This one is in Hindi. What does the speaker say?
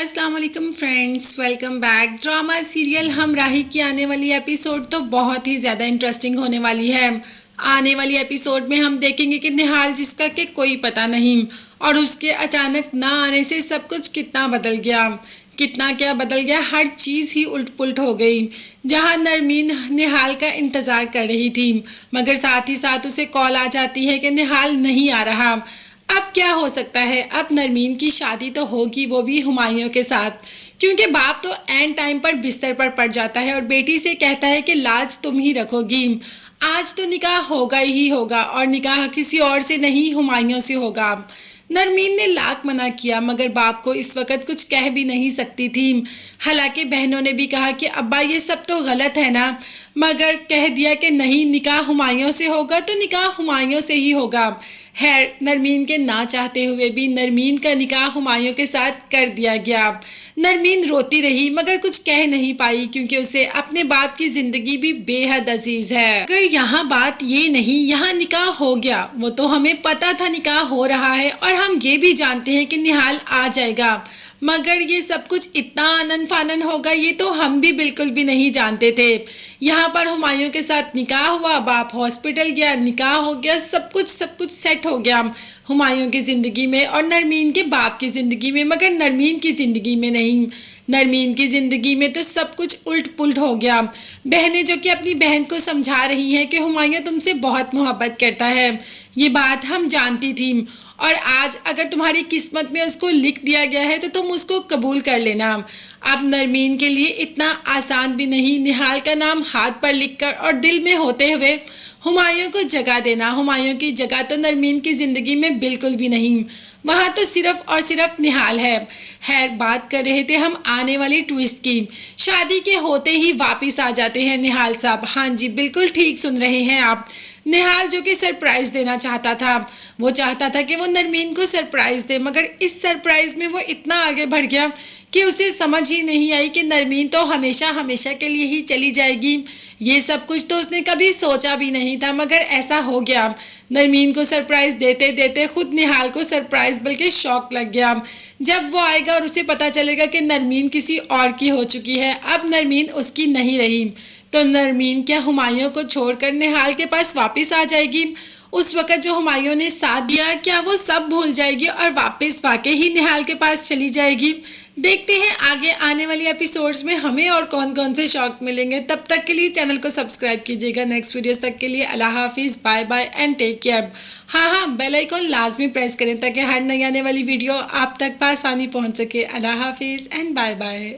अस्सलाम वालेकुम friends, welcome back. Drama serial हम राही की आने वाली एपिसोड तो बहुत ही ज़्यादा इंटरेस्टिंग होने वाली है। आने वाली एपिसोड में हम देखेंगे कि निहाल जिसका कि कोई पता नहीं और उसके अचानक ना आने से सब कुछ कितना बदल गया, कितना क्या बदल गया, हर चीज़ ही उल्ट पुल्ट हो गई। जहां नरमीन निहाल का इंतज़ार कर रही थी मगर साथ ही साथ उसे कॉल आ जाती है कि निहाल नहीं आ रहा। अब क्या हो सकता है, अब नरमीन की शादी तो होगी, वो भी हुमायूं के साथ, क्योंकि बाप तो एंड टाइम पर बिस्तर पर पड़ जाता है और बेटी से कहता है कि लाज तुम ही रखोगी, आज तो निकाह होगा ही होगा और निकाह किसी और से नहीं हुमायूं से होगा। नरमीन ने लाख मना किया मगर बाप को इस वक्त कुछ कह भी नहीं सकती थी। हालांकि बहनों ने भी कहा कि अब्बा ये सब तो गलत है ना, मगर कह दिया कि नहीं, निकाह हुमायूं से होगा तो निकाह हुमायूं से ही होगा। है नरमीन के ना चाहते हुए भी नरमीन का निकाह हुमायूं के साथ कर दिया गया। नरमीन रोती रही मगर कुछ कह नहीं पाई क्योंकि उसे अपने बाप की जिंदगी भी बेहद अजीज है। अगर यहाँ बात ये नहीं, यहाँ निकाह हो गया, वो तो हमें पता था निकाह हो रहा है और हम ये भी जानते हैं कि निहाल आ जाएगा, मगर ये सब कुछ इतना आनन फानन होगा ये तो हम भी बिल्कुल भी नहीं जानते थे। यहाँ पर हुमायूं के साथ निकाह हुआ, बाप हॉस्पिटल गया, निकाह हो गया, सब कुछ सेट हो गया हुमायूं की ज़िंदगी में और नरमीन के बाप की ज़िंदगी में, मगर नरमीन की ज़िंदगी में नहीं। नरमीन की ज़िंदगी में तो सब कुछ उल्ट पुल्ट हो गया। बहनें जो कि अपनी बहन को समझा रही हैं कि हुमायूं तुमसे बहुत मोहब्बत करता है, ये बात हम जानती थी और आज अगर तुम्हारी किस्मत में उसको लिख दिया गया है तो तुम उसको कबूल कर लेना। अब नरमीन के लिए इतना आसान भी नहीं निहाल का नाम हाथ पर लिखकर और दिल में होते हुए हुमायूं को जगह देना। हुमायूं की जगह तो नरमीन की ज़िंदगी में बिल्कुल भी नहीं, वहाँ तो सिर्फ और सिर्फ निहाल है। खैर, बात कर रहे थे हम आने वाली ट्विस्ट की। शादी के होते ही वापिस आ जाते हैं निहाल साहब। हाँ जी, बिल्कुल ठीक सुन रहे हैं आप। निहाल जो कि सरप्राइज देना चाहता था, वो चाहता था कि वो नरमीन को सरप्राइज दे, मगर इस सरप्राइज में वो इतना आगे बढ़ गया कि उसे समझ ही नहीं आई कि नरमीन तो हमेशा हमेशा के लिए ही चली जाएगी। ये सब कुछ तो उसने कभी सोचा भी नहीं था मगर ऐसा हो गया। नरमीन को सरप्राइज देते देते खुद निहाल को सरप्राइज बल्कि शौक लग गया। जब वो आएगा और उसे पता चलेगा कि नरमीन किसी और की हो चुकी है, अब नरमीन उसकी नहीं रही, तो नरमीन क्या हुमायूं को छोड़कर निहाल के पास वापस आ जाएगी? उस वक्त जो हुमायूं ने साथ दिया क्या वो सब भूल जाएगी और वापस वाकई ही निहाल के पास चली जाएगी? देखते हैं आगे आने वाली एपिसोड्स में हमें और कौन कौन से शौक मिलेंगे। तब तक के लिए चैनल को सब्सक्राइब कीजिएगा। नेक्स्ट वीडियोस तक के लिए अल्लाह हाफिज़, bye bye and take care. हाँ, बेल आइकॉन लाजमी प्रेस करें ताकि हर नई आने वाली वीडियो आप तक आसानी पहुंच सके। अल्लाह हाफिज़ एंड बाय बाय।